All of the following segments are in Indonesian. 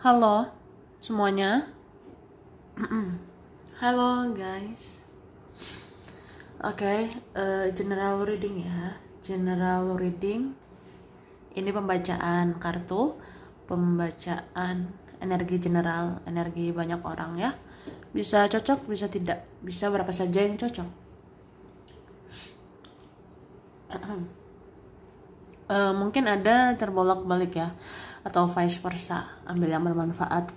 Halo semuanya. Halo guys. Oke, general reading ya. General reading. Ini pembacaan kartu, pembacaan energi general, energi banyak orang ya. Bisa cocok, bisa tidak, bisa berapa saja yang cocok. Mungkin ada terbolak-balik ya, atau vice versa. Ambil yang bermanfaat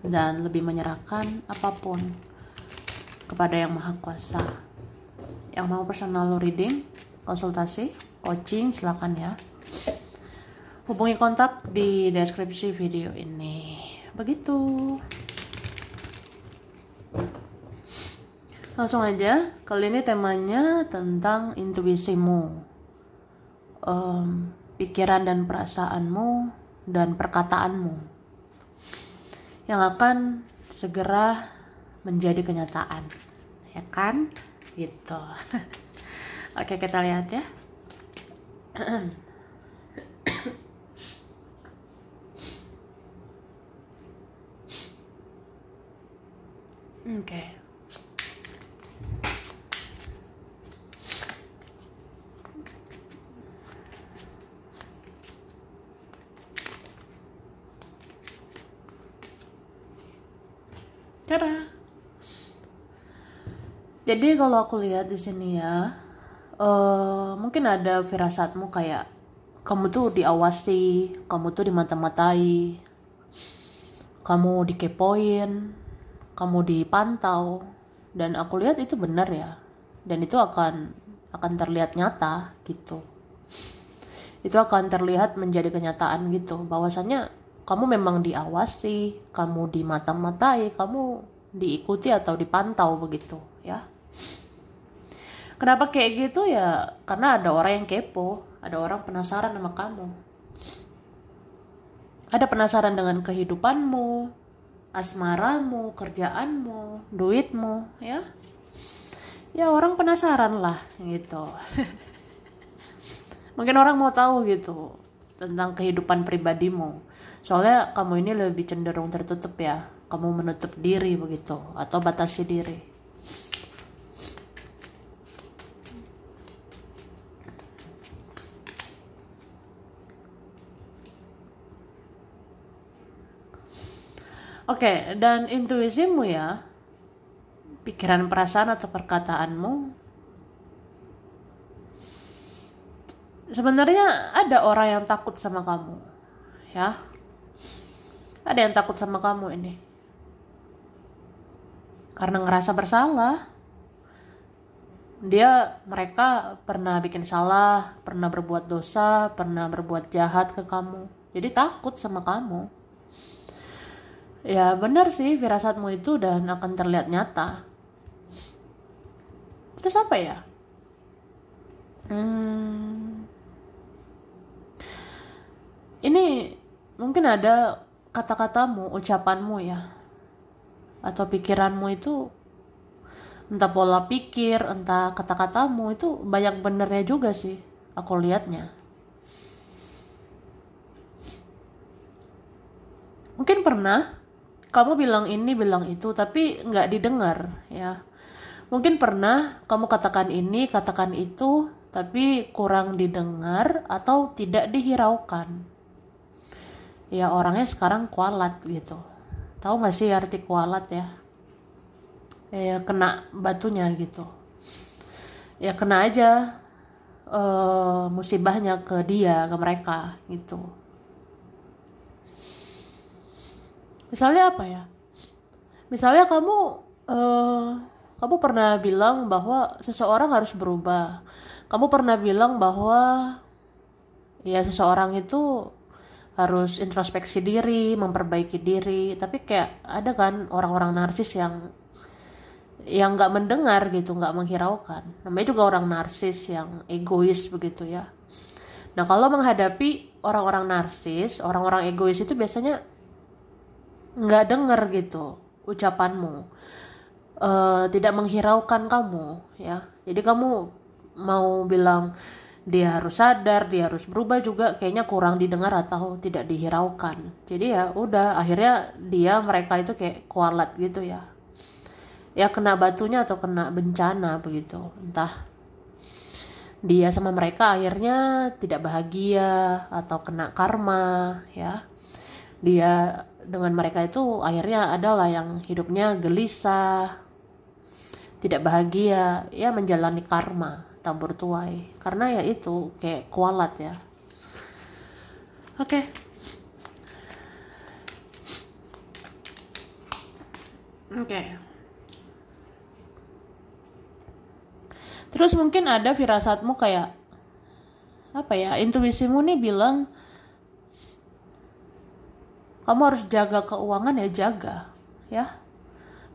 dan lebih menyerahkan apapun kepada Yang Maha Kuasa. Yang mau personal reading, konsultasi, coaching, silakan ya. Hubungi kontak di deskripsi video ini. Begitu. Langsung aja, kali ini temanya tentang intuisimu, pikiran dan perasaanmu, dan perkataanmu yang akan segera menjadi kenyataan, ya kan? Gitu. Oke, kita lihat ya. Oke. Tada. Jadi kalau aku lihat di sini ya, mungkin ada firasatmu kayak kamu tuh diawasi, kamu tuh dimata-matai, kamu dikepoin, kamu dipantau, dan aku lihat itu benar ya, dan itu akan terlihat nyata gitu. Itu akan terlihat menjadi kenyataan gitu, bahwasanya kamu memang diawasi, kamu dimata-matai, kamu diikuti atau dipantau begitu ya. Kenapa kayak gitu ya? Karena ada orang yang kepo, ada orang penasaran sama kamu. Ada penasaran dengan kehidupanmu, asmaramu, kerjaanmu, duitmu ya. Ya orang penasaran lah gitu. Mungkin orang mau tahu gitu tentang kehidupan pribadimu. Soalnya kamu ini lebih cenderung tertutup ya. Kamu menutup diri begitu atau batasi diri. Oke, dan intuisimu ya, pikiran, perasaan atau perkataanmu, sebenarnya ada orang yang takut sama kamu ya. Ada yang takut sama kamu ini karena ngerasa bersalah. Mereka pernah bikin salah, pernah berbuat dosa, pernah berbuat jahat ke kamu. Jadi takut sama kamu. Ya benar sih firasatmu itu dan akan terlihat nyata. Terus apa ya? Ini mungkin ada kata-katamu, ucapanmu ya, atau pikiranmu itu, entah pola pikir, entah kata-katamu itu banyak benernya juga sih, aku lihatnya. Mungkin pernah kamu bilang ini, bilang itu, tapi nggak didengar ya. Mungkin pernah kamu katakan ini, katakan itu, tapi kurang didengar atau tidak dihiraukan. Ya orangnya sekarang kualat gitu. Tahu nggak sih arti kualat ya? Ya kena batunya gitu. Ya kena aja musibahnya ke dia, ke mereka gitu. Misalnya apa ya? Misalnya kamu pernah bilang bahwa seseorang harus berubah. Kamu pernah bilang bahwa ya seseorang itu harus introspeksi diri, memperbaiki diri. Tapi kayak ada kan orang-orang narsis yang nggak mendengar gitu, nggak menghiraukan. Namanya juga orang narsis yang egois begitu ya. Nah kalau menghadapi orang-orang narsis, orang-orang egois itu biasanya nggak denger gitu ucapanmu, tidak menghiraukan kamu ya. Jadi kamu mau bilang dia harus sadar, dia harus berubah juga kayaknya kurang didengar atau tidak dihiraukan. Jadi ya udah, akhirnya mereka itu kayak kualat gitu ya. Ya kena batunya atau kena bencana begitu. Entah dia sama mereka akhirnya tidak bahagia atau kena karma ya. Dia dengan mereka itu akhirnya adalah yang hidupnya gelisah, tidak bahagia, ya menjalani karma tabur tuai. Karena ya itu kayak kualat ya. Oke. Terus mungkin ada firasatmu kayak apa ya? Intuisimu nih bilang kamu harus jaga keuangan, ya jaga ya.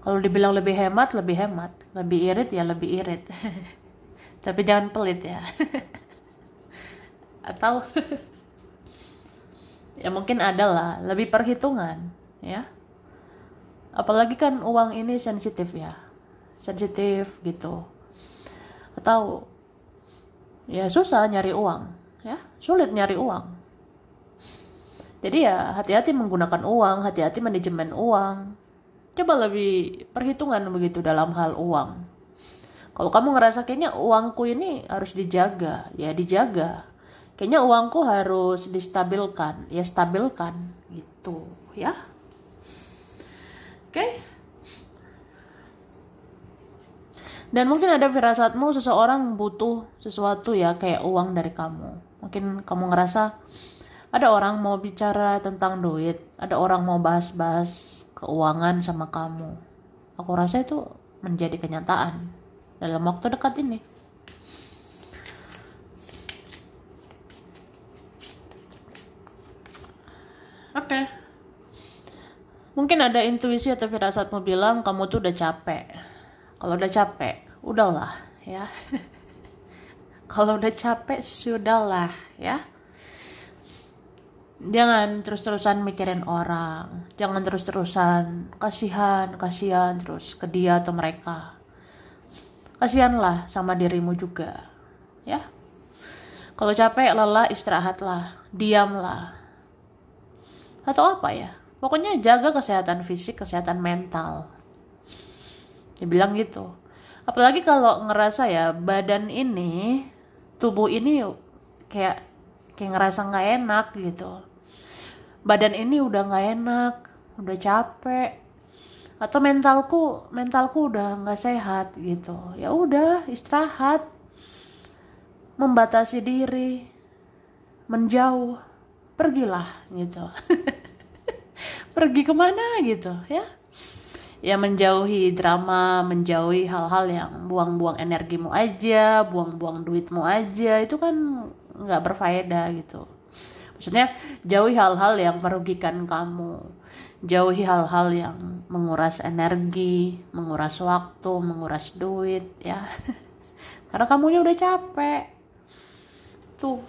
Kalau dibilang lebih hemat, lebih irit ya lebih irit. Tapi jangan pelit ya. Atau ya mungkin adalah lebih perhitungan ya. Apalagi kan uang ini sensitif ya. Sensitif gitu. Atau ya susah nyari uang ya, sulit nyari uang. Jadi ya hati-hati menggunakan uang, hati-hati manajemen uang. Coba lebih perhitungan begitu dalam hal uang. Kalau kamu ngerasa kayaknya uangku ini harus dijaga, ya dijaga. Kayaknya uangku harus distabilkan, ya stabilkan gitu ya. Oke. Dan mungkin ada firasatmu seseorang butuh sesuatu ya kayak uang dari kamu. Mungkin kamu ngerasa ada orang mau bicara tentang duit, ada orang mau bahas-bahas keuangan sama kamu. Aku rasa itu menjadi kenyataan dalam waktu dekat ini. Oke. Mungkin ada intuisi atau firasatmu bilang kamu tuh udah capek. Kalau udah capek, udahlah ya. Kalau udah capek, sudahlah ya. Jangan terus-terusan mikirin orang. Jangan terus-terusan kasihan terus ke dia atau mereka. Kasihanlah sama dirimu juga ya. Kalau capek, lelah, istirahatlah, diamlah. Atau apa ya? Pokoknya jaga kesehatan fisik, kesehatan mental. Dibilang gitu. Apalagi kalau ngerasa ya badan ini, tubuh ini kayak ngerasa nggak enak gitu. Badan ini udah nggak enak, udah capek, atau mentalku udah nggak sehat gitu. Ya udah istirahat, membatasi diri, menjauh, pergilah gitu. Pergi kemana gitu ya? Ya menjauhi drama, menjauhi hal-hal yang buang-buang energimu aja, buang-buang duitmu aja, itu kan nggak berfaedah gitu. Maksudnya jauhi hal-hal yang merugikan kamu, jauhi hal-hal yang menguras energi, menguras waktu, menguras duit ya. Karena kamunya udah capek tuh.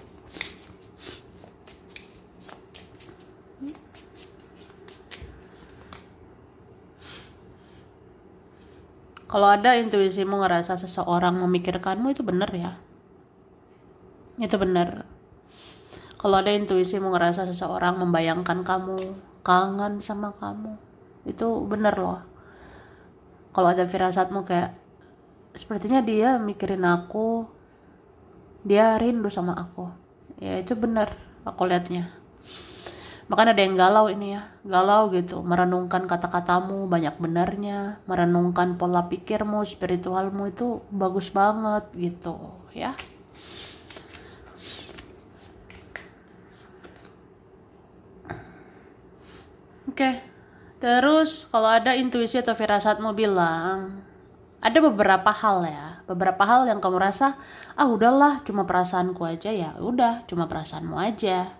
Kalau ada intuisimu ngerasa seseorang memikirkanmu, itu benar ya. Itu benar. Kalau ada intuisimu ngerasa seseorang membayangkan kamu, kangen sama kamu, itu benar loh. Kalau ada firasatmu kayak sepertinya dia mikirin aku, dia rindu sama aku, ya itu benar aku lihatnya. Bahkan ada yang galau ini ya, galau gitu, merenungkan kata-katamu banyak benarnya, merenungkan pola pikirmu, spiritualmu, itu bagus banget gitu ya. Oke. Terus kalau ada intuisi atau firasatmu bilang ada beberapa hal yang kamu rasa udahlah cuma perasaanku aja, ya udah cuma perasaanmu aja.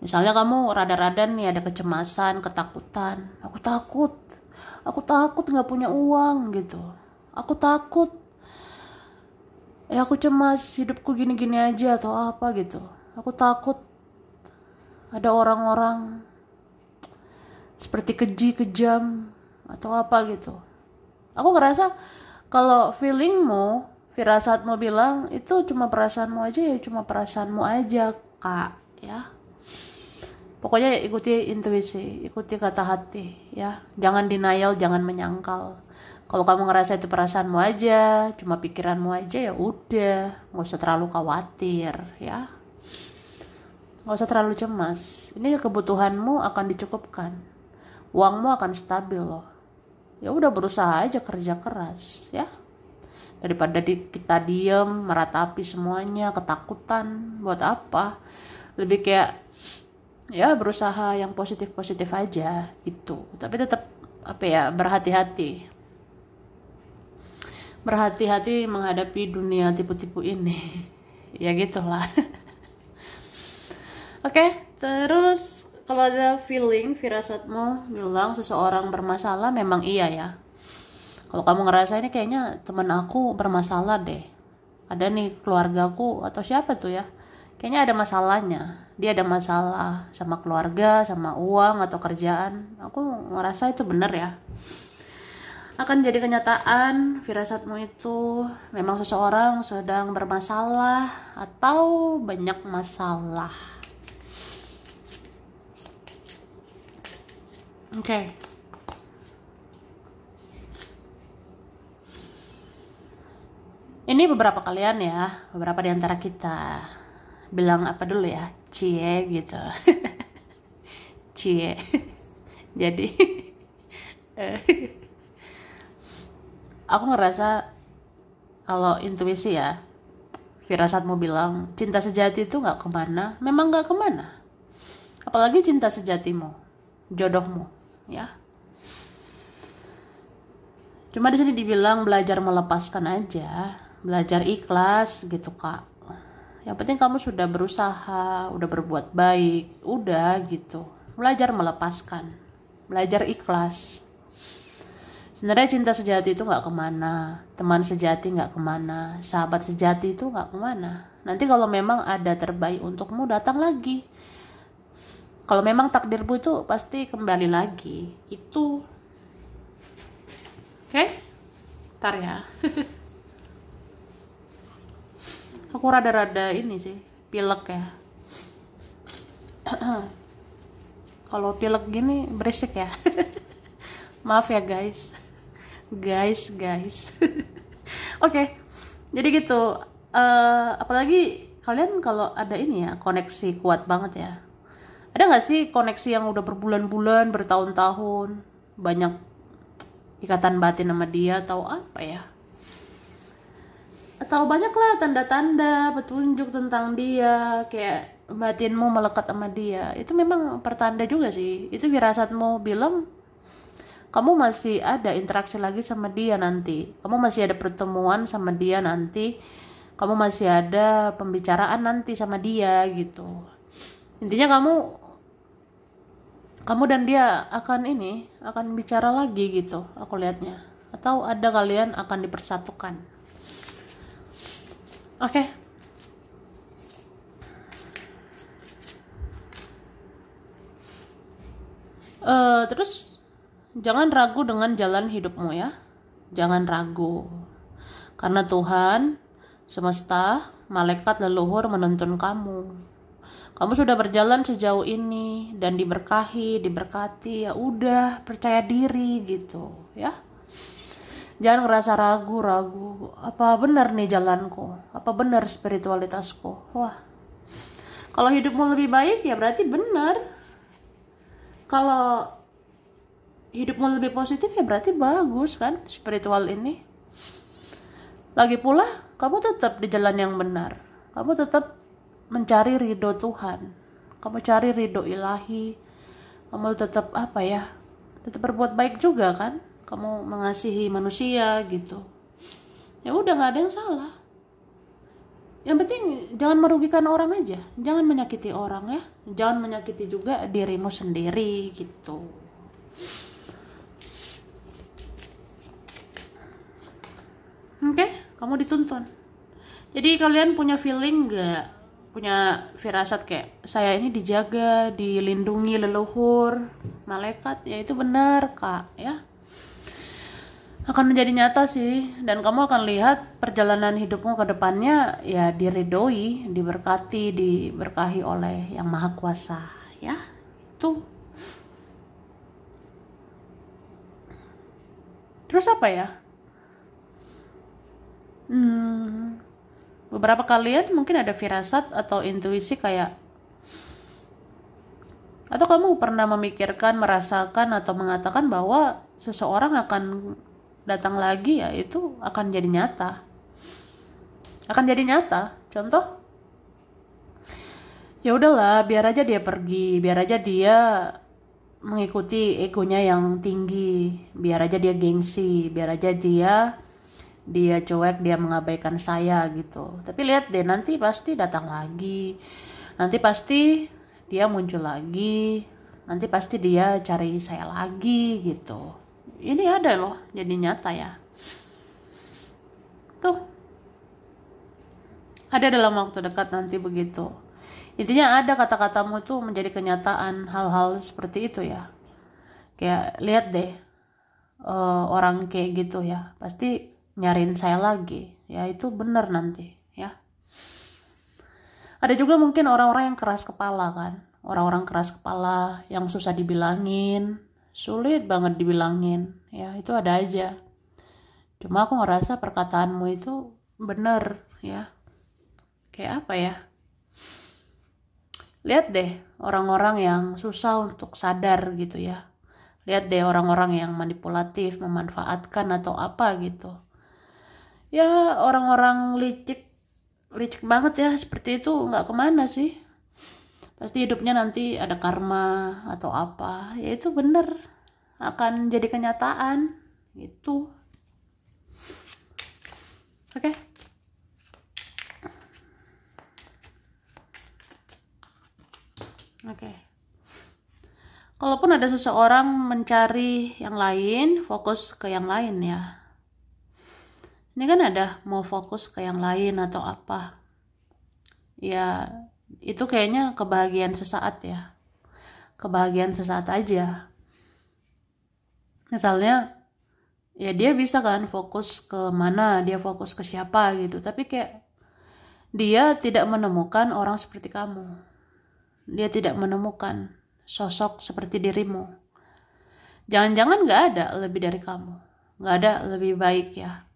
Misalnya kamu rada-rada nih ada kecemasan, ketakutan, aku takut nggak punya uang gitu, aku takut, ya aku cemas hidupku gini-gini aja atau apa gitu, aku takut ada orang-orang seperti keji, kejam atau apa gitu. Aku ngerasa kalau feelingmu firasatmu bilang itu cuma perasaanmu aja, ya cuma perasaanmu aja kak ya. Pokoknya ikuti intuisi, ikuti kata hati ya. Jangan denial, jangan menyangkal. Kalau kamu ngerasa itu perasaanmu aja, cuma pikiranmu aja, ya udah, nggak usah terlalu khawatir ya. Nggak usah terlalu cemas. Ini kebutuhanmu akan dicukupkan. Uangmu akan stabil loh. Ya udah, berusaha aja, kerja keras ya. Daripada kita diem, meratapi semuanya, ketakutan, buat apa? Lebih kayak ya berusaha yang positif-positif aja gitu. Tapi tetap apa ya, berhati-hati. Berhati-hati menghadapi dunia tipu-tipu ini. Ya gitulah. Oke, terus kalau ada feeling, firasatmu bilang seseorang bermasalah, memang iya ya. Kalau kamu ngerasa ini kayaknya temen aku bermasalah deh. Ada nih keluargaku atau siapa tuh ya. Kayaknya ada masalahnya. Dia ada masalah sama keluarga, sama uang atau kerjaan. Aku ngerasa itu bener ya. Akan jadi kenyataan firasatmu itu memang seseorang sedang bermasalah atau banyak masalah. Oke. Ini beberapa kalian ya, beberapa di antara kita bilang apa dulu ya, cie gitu. Cie. Jadi aku ngerasa kalau intuisi ya, firasatmu bilang cinta sejati itu nggak kemana, memang nggak kemana. Apalagi cinta sejatimu, jodohmu, ya. Cuma di sini dibilang belajar melepaskan aja, belajar ikhlas gitu kak. Yang penting kamu sudah berusaha, udah berbuat baik, udah gitu. Belajar melepaskan, belajar ikhlas. Sebenarnya cinta sejati itu nggak kemana, teman sejati nggak kemana, sahabat sejati itu nggak kemana. Nanti kalau memang ada terbaik untukmu, datang lagi. Kalau memang takdirmu itu pasti kembali lagi, gitu. Oke? Ntar ya. Aku rada-rada ini sih, pilek ya. Kalau pilek gini berisik ya. Maaf ya guys. Guys. Oke. Jadi gitu. Apalagi kalian kalau ada ini ya, koneksi kuat banget ya. Ada nggak sih koneksi yang udah berbulan-bulan, bertahun-tahun, banyak ikatan batin sama dia atau apa ya? Atau banyaklah tanda-tanda petunjuk tentang dia, kayak batinmu melekat sama dia. Itu memang pertanda juga sih. Itu firasatmu bilang kamu masih ada interaksi lagi sama dia nanti. Kamu masih ada pertemuan sama dia nanti. Kamu masih ada pembicaraan nanti sama dia gitu. Intinya kamu dan dia akan bicara lagi gitu, aku lihatnya. Atau ada kalian akan dipersatukan. Oke. Terus jangan ragu dengan jalan hidupmu ya. Jangan ragu. Karena Tuhan, semesta, malaikat leluhur menuntun kamu. Kamu sudah berjalan sejauh ini dan diberkati, ya udah, percaya diri gitu ya. Jangan ngerasa ragu, apa benar nih jalanku? Apa benar spiritualitasku? Wah. Kalau hidupmu lebih baik ya berarti benar. Kalau hidupmu lebih positif ya berarti bagus kan spiritual ini. Lagi pula kamu tetap di jalan yang benar. Kamu tetap mencari ridho Tuhan. Kamu cari ridho ilahi. Kamu tetap tetap berbuat baik juga kan. Kamu mengasihi manusia gitu. Ya udah, nggak ada yang salah. Yang penting jangan merugikan orang aja. Jangan menyakiti orang ya. Jangan menyakiti juga dirimu sendiri gitu. Oke, kamu dituntun. Jadi kalian punya feeling nggak? Punya firasat kayak saya ini dijaga, dilindungi leluhur, malaikat, ya itu benar kak ya. akan menjadi nyata sih, dan kamu akan lihat perjalanan hidupmu ke depannya ya diridhoi, diberkati, diberkahi oleh Yang Maha Kuasa, ya. Tuh. Terus apa ya? Beberapa kalian mungkin ada firasat atau intuisi kayak, atau kamu pernah memikirkan, merasakan atau mengatakan bahwa seseorang akan datang lagi, ya itu akan jadi nyata. Akan jadi nyata. Contoh, ya udahlah, biar aja dia pergi, biar aja dia mengikuti egonya yang tinggi, biar aja dia gengsi, biar aja dia cuek, dia mengabaikan saya gitu. Tapi lihat deh, nanti pasti datang lagi, nanti pasti dia muncul lagi, nanti pasti dia cari saya lagi gitu. Ini ada loh, jadi nyata ya. Tuh, ada dalam waktu dekat nanti begitu. Intinya ada kata-katamu tuh menjadi kenyataan, hal-hal seperti itu ya. Kayak lihat deh, orang kayak gitu ya, pasti nyariin saya lagi. Ya itu benar nanti ya. Ada juga mungkin orang-orang yang keras kepala kan. Orang-orang keras kepala yang susah dibilangin, sulit banget dibilangin. Ya itu ada aja. Cuma aku ngerasa perkataanmu itu benar ya. Kayak apa ya? Lihat deh orang-orang yang susah untuk sadar gitu ya. Lihat deh orang-orang yang manipulatif, memanfaatkan atau apa gitu. Ya orang-orang licik banget ya, seperti itu nggak kemana sih. Pasti hidupnya nanti ada karma atau apa. Ya itu bener, akan jadi kenyataan gitu. Oke. Oke. Kalaupun ada seseorang mencari yang lain, fokus ke yang lain ya. Ini kan ada mau fokus ke yang lain atau apa. Ya, itu kayaknya kebahagiaan sesaat ya. Kebahagiaan sesaat aja. Misalnya, ya dia bisa kan fokus ke mana, dia fokus ke siapa gitu. Tapi kayak dia tidak menemukan orang seperti kamu. Dia tidak menemukan sosok seperti dirimu. Jangan-jangan gak ada lebih dari kamu. Gak ada lebih baik ya.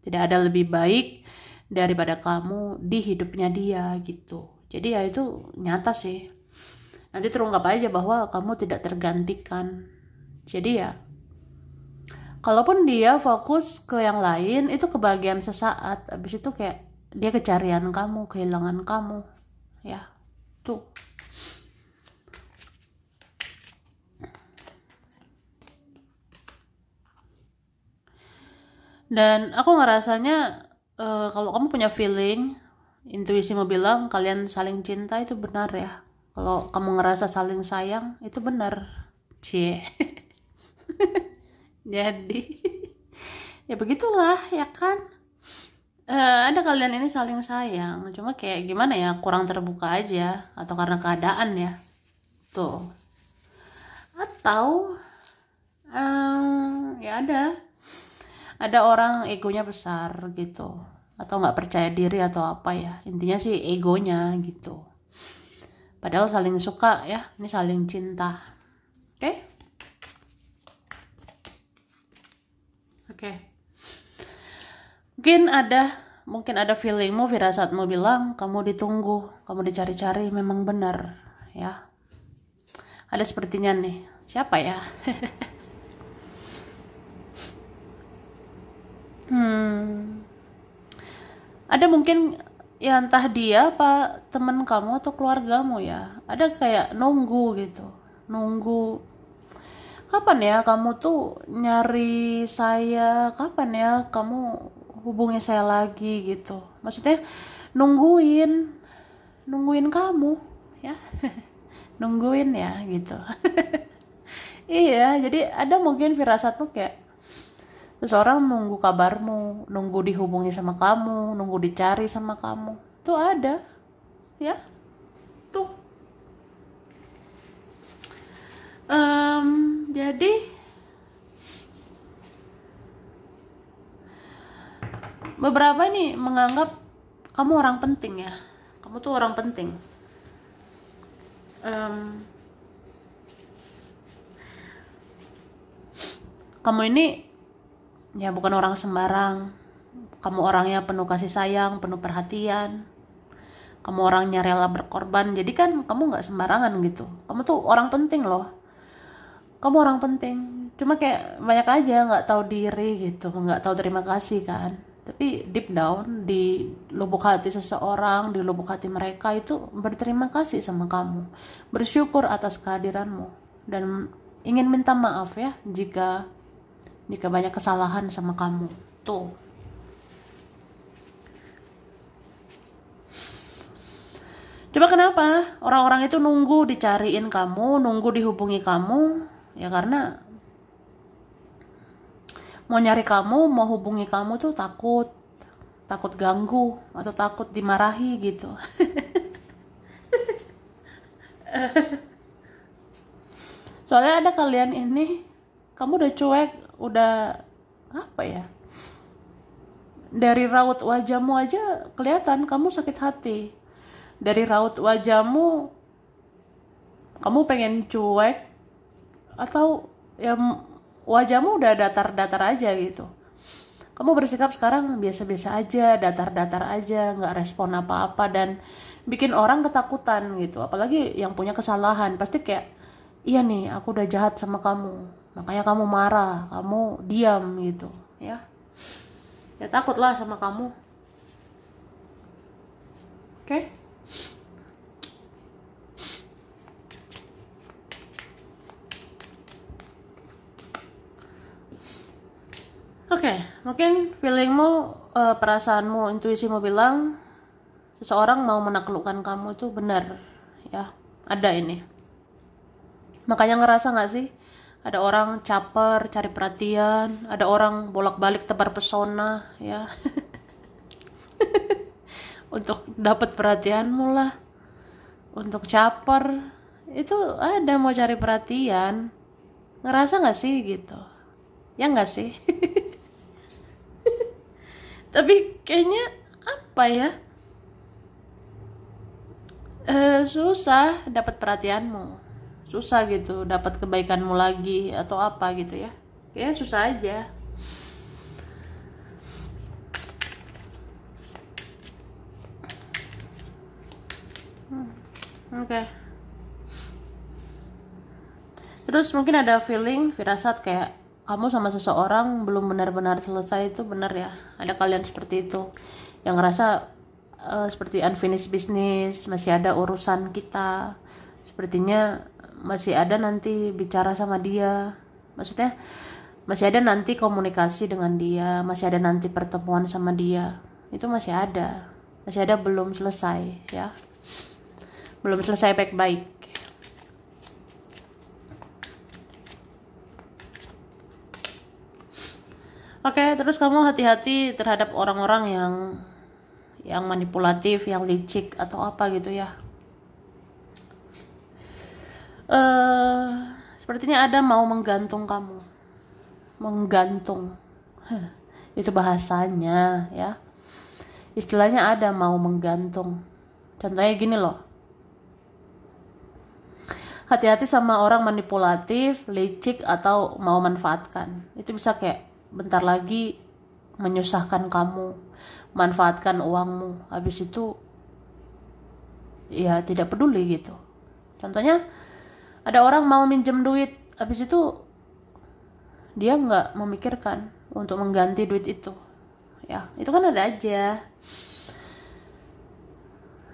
Tidak ada lebih baik daripada kamu di hidupnya dia gitu. Jadi ya itu nyata sih. Nanti terungkap aja bahwa kamu tidak tergantikan. Jadi ya, kalaupun dia fokus ke yang lain, itu kebahagiaan sesaat. Abis itu kayak dia kecarian kamu, kehilangan kamu. Ya, tuh. Dan aku ngerasanya kalau kamu punya feeling, intuisimu bilang kalian saling cinta, itu benar ya. Kalau kamu ngerasa saling sayang, itu benar. Cie. Jadi ya begitulah ya kan. Ada kalian ini saling sayang, cuma kayak gimana ya, kurang terbuka aja atau karena keadaan ya. Tuh. Atau ya ada orang egonya besar gitu, atau nggak percaya diri atau apa ya, intinya sih egonya gitu, padahal saling suka ya, ini saling cinta. Oke. Mungkin ada feelingmu, firasatmu bilang kamu ditunggu, kamu dicari-cari, memang benar ya. Ada sepertinya nih, siapa ya? Ada mungkin ya, entah dia apa teman kamu atau keluargamu ya. Ada kayak nunggu gitu. Nunggu. Kapan ya kamu tuh nyari saya? Kapan ya kamu hubungi saya lagi gitu. Maksudnya nungguin kamu ya. Nungguin ya gitu. Iya, jadi ada mungkin firasat tuh kayak seseorang nunggu kabarmu, nunggu dihubungi sama kamu, nunggu dicari sama kamu. Tuh ada, ya. Tuh. Jadi beberapa nih menganggap kamu orang penting ya, kamu tuh orang penting. Kamu ini ya bukan orang sembarang. Kamu orangnya penuh kasih sayang, penuh perhatian. Kamu orangnya rela berkorban. Jadi kan kamu nggak sembarangan gitu. Kamu tuh orang penting loh. Kamu orang penting. Cuma kayak banyak aja nggak tahu diri gitu, nggak tahu terima kasih kan. Tapi deep down di lubuk hati seseorang, di lubuk hati mereka itu berterima kasih sama kamu, bersyukur atas kehadiranmu, dan ingin minta maaf ya jika banyak kesalahan sama kamu. Tuh. Coba kenapa orang-orang itu nunggu dicariin kamu, nunggu dihubungi kamu? Ya karena mau nyari kamu, mau hubungi kamu tuh takut ganggu atau takut dimarahi gitu. Soalnya ada kalian ini, kamu udah cuek, udah apa ya? Dari raut wajahmu aja kelihatan kamu sakit hati. Dari raut wajahmu, kamu pengen cuek atau ya wajahmu udah datar-datar aja gitu. Kamu bersikap sekarang biasa-biasa aja, datar-datar aja, nggak respon apa-apa, dan bikin orang ketakutan gitu. Apalagi yang punya kesalahan, pasti kayak, iya nih aku udah jahat sama kamu, makanya kamu marah, kamu diam gitu ya. Ya takutlah sama kamu. Oke? Oke, mungkin feelingmu, perasaanmu, intuisimu bilang seseorang mau menaklukkan kamu itu benar, ya. Ada ini. Makanya ngerasa nggak sih? Ada orang caper, cari perhatian, ada orang bolak-balik tebar pesona, ya, untuk dapat perhatianmu lah, untuk caper, itu ada mau cari perhatian. Ngerasa nggak sih gitu? Ya nggak sih? Tapi kayaknya apa ya, susah dapat perhatianmu, susah gitu dapat kebaikanmu lagi atau apa gitu ya, kayaknya susah aja. Oke. Terus mungkin ada feeling, firasat kayak kamu sama seseorang belum benar-benar selesai, itu benar ya. Ada kalian seperti itu yang ngerasa seperti unfinished business, masih ada urusan kita, sepertinya masih ada nanti bicara sama dia, maksudnya masih ada nanti komunikasi dengan dia, masih ada nanti pertemuan sama dia, itu masih ada, belum selesai ya, belum selesai baik-baik. Oke, terus kamu hati-hati terhadap orang-orang yang manipulatif, yang licik atau apa gitu ya. Sepertinya ada mau menggantung kamu, menggantung. Itu bahasanya ya. Istilahnya ada mau menggantung. Contohnya gini loh. Hati-hati sama orang manipulatif, licik atau mau manfaatkan. Itu bisa kayak bentar lagi menyusahkan kamu, manfaatkan uangmu, habis itu ya tidak peduli gitu. Contohnya ada orang mau minjem duit, habis itu dia nggak memikirkan untuk mengganti duit itu, ya itu kan ada aja.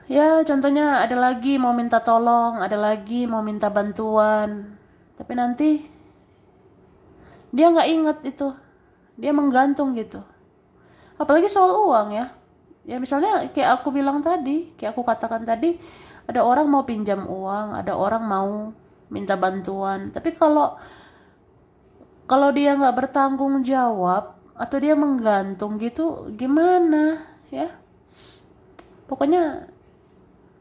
Ya contohnya ada lagi mau minta tolong, ada lagi mau minta bantuan, tapi nanti dia nggak inget itu, dia menggantung gitu. Apalagi soal uang ya. Ya misalnya kayak aku bilang tadi, kayak aku katakan tadi, ada orang mau pinjam uang, ada orang mau minta bantuan. Tapi kalau dia nggak bertanggung jawab atau dia menggantung gitu, gimana ya? Pokoknya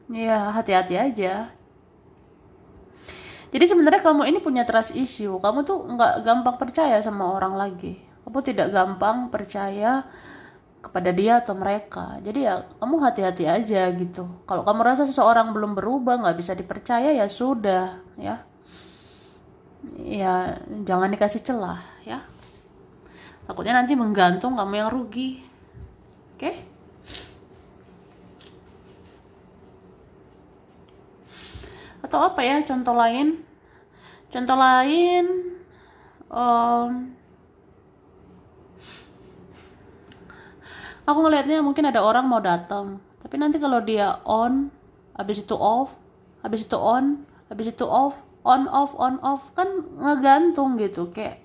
ya hati-hati aja. Jadi sebenarnya kamu ini punya trust issue. Kamu tuh nggak gampang percaya sama orang lagi. Kamu tidak gampang percaya kepada dia atau mereka. Jadi ya kamu hati-hati aja gitu. Kalau kamu rasa seseorang belum berubah, nggak bisa dipercaya, ya sudah ya. Ya jangan dikasih celah ya. Takutnya nanti menggantung, kamu yang rugi. Oke? Atau apa ya contoh lain? Contoh lain, aku ngelihatnya mungkin ada orang mau datang, tapi nanti kalau dia on, habis itu off, habis itu on, habis itu off, on off, kan ngegantung gitu, kayak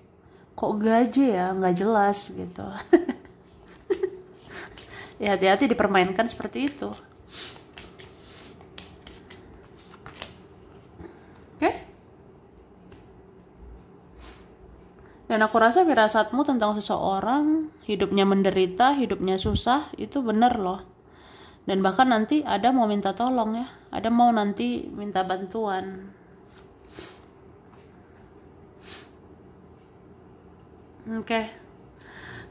kok gaje ya, nggak jelas gitu. Ya hati-hati dipermainkan seperti itu. Oke? Dan aku rasa firasatmu tentang seseorang, hidupnya menderita, hidupnya susah, itu bener loh. Dan bahkan nanti ada mau minta tolong ya, ada mau nanti minta bantuan. Oke.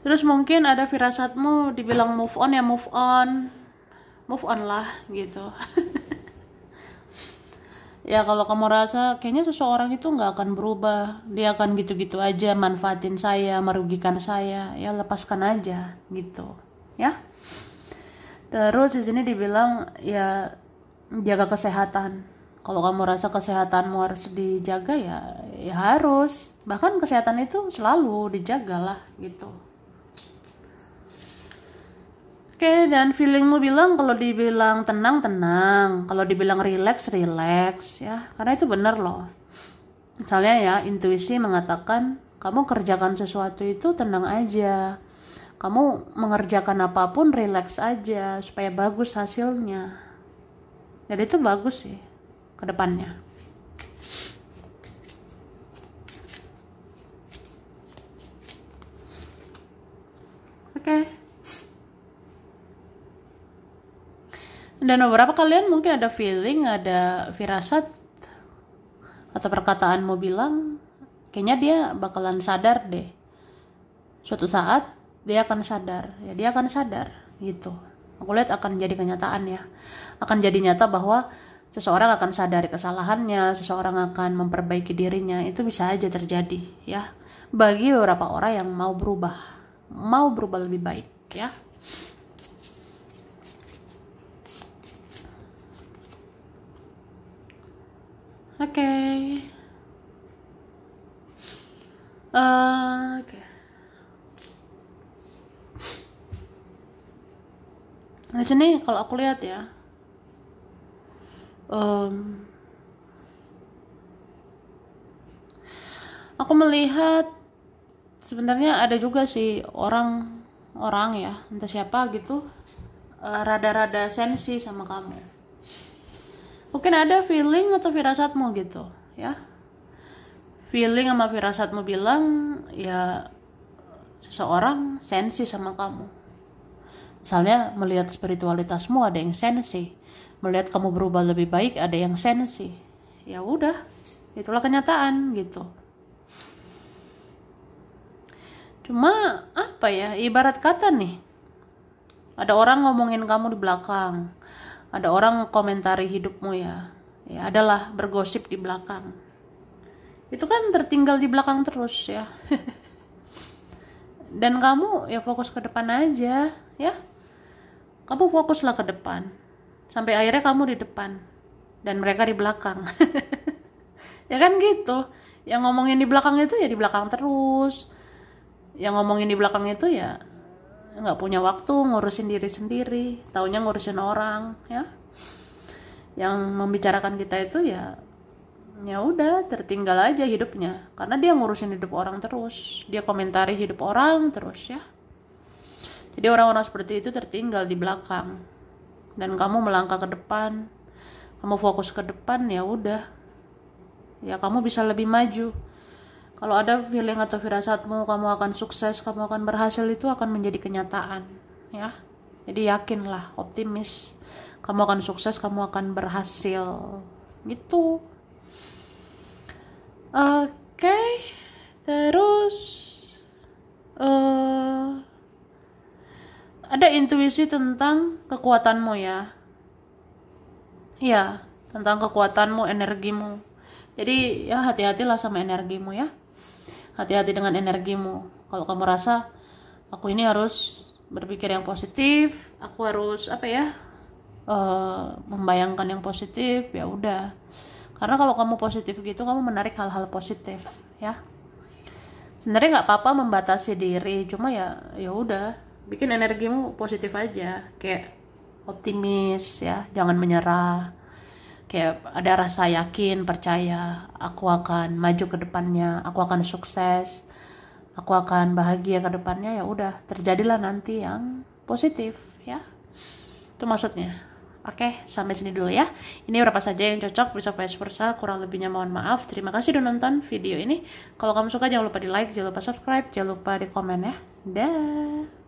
Terus mungkin ada firasatmu dibilang move on ya move on lah gitu. Ya kalau kamu rasa kayaknya seseorang itu nggak akan berubah, dia akan gitu-gitu aja manfaatin saya, merugikan saya, ya lepaskan aja gitu ya. Terus di sini dibilang ya jaga kesehatan. Kalau kamu rasa kesehatanmu harus dijaga, ya harus. Bahkan kesehatan itu selalu dijaga lah gitu. Oke, dan feelingmu bilang kalau dibilang tenang, kalau dibilang relax ya, karena itu benar loh. Misalnya ya, intuisi mengatakan kamu kerjakan sesuatu itu tenang aja, kamu mengerjakan apapun relax aja supaya bagus hasilnya. Jadi itu bagus sih ke depannya. Oke. Dan beberapa kalian mungkin ada feeling, ada firasat atau perkataanmu bilang kayaknya dia bakalan sadar deh. Suatu saat dia akan sadar, ya dia akan sadar gitu. Aku lihat akan jadi kenyataan ya. Akan jadi nyata bahwa seseorang akan sadari kesalahannya, seseorang akan memperbaiki dirinya. Itu bisa aja terjadi ya. Bagi beberapa orang yang mau berubah lebih baik ya. Oke. Di sini kalau aku lihat ya, aku melihat sebenarnya ada juga sih orang ya, entah siapa gitu, rada-rada sensi sama kamu. Mungkin ada feeling atau firasatmu gitu ya. Feeling sama firasatmu bilang ya seseorang sensi sama kamu. Misalnya melihat spiritualitasmu ada yang sensi, melihat kamu berubah lebih baik ada yang sensi. Ya udah, itulah kenyataan gitu. Cuma apa ya, ibarat kata nih, ada orang ngomongin kamu di belakang, ada orang komentari hidupmu ya adalah bergosip di belakang. Itu kan tertinggal di belakang terus ya. Dan kamu ya fokus ke depan aja ya. Kamu fokuslah ke depan. Sampai akhirnya kamu di depan dan mereka di belakang. Ya kan gitu. Yang ngomongin di belakang itu ya di belakang terus. Yang ngomongin di belakang itu ya nggak punya waktu ngurusin diri sendiri, taunya ngurusin orang ya. Yang membicarakan kita itu ya udah tertinggal aja hidupnya karena dia ngurusin hidup orang terus, dia komentari hidup orang terus ya. Jadi orang-orang seperti itu tertinggal di belakang dan kamu melangkah ke depan, kamu fokus ke depan, ya udah ya kamu bisa lebih maju. Kalau ada feeling atau firasatmu kamu akan sukses, kamu akan berhasil, itu akan menjadi kenyataan ya. Jadi yakinlah, optimis, kamu akan sukses, kamu akan berhasil gitu. Oke. Terus ada berisi tentang kekuatanmu ya. Iya, tentang kekuatanmu, energimu. Jadi ya hati-hatilah sama energimu ya. Hati-hati dengan energimu. Kalau kamu rasa aku ini harus berpikir yang positif, aku harus membayangkan yang positif, ya udah. Karena kalau kamu positif gitu, kamu menarik hal-hal positif ya. Sebenarnya nggak apa-apa membatasi diri, cuma ya udah, bikin energimu positif aja, kayak optimis ya, jangan menyerah. Kayak ada rasa yakin, percaya aku akan maju ke depannya, aku akan sukses, aku akan bahagia ke depannya, ya udah, terjadilah nanti yang positif ya. Itu maksudnya. Oke, sampai sini dulu ya. Ini berapa saja yang cocok, bisa vice versa, kurang lebihnya mohon maaf. Terima kasih udah nonton video ini. Kalau kamu suka jangan lupa di like, jangan lupa subscribe, jangan lupa di komen ya. Dah.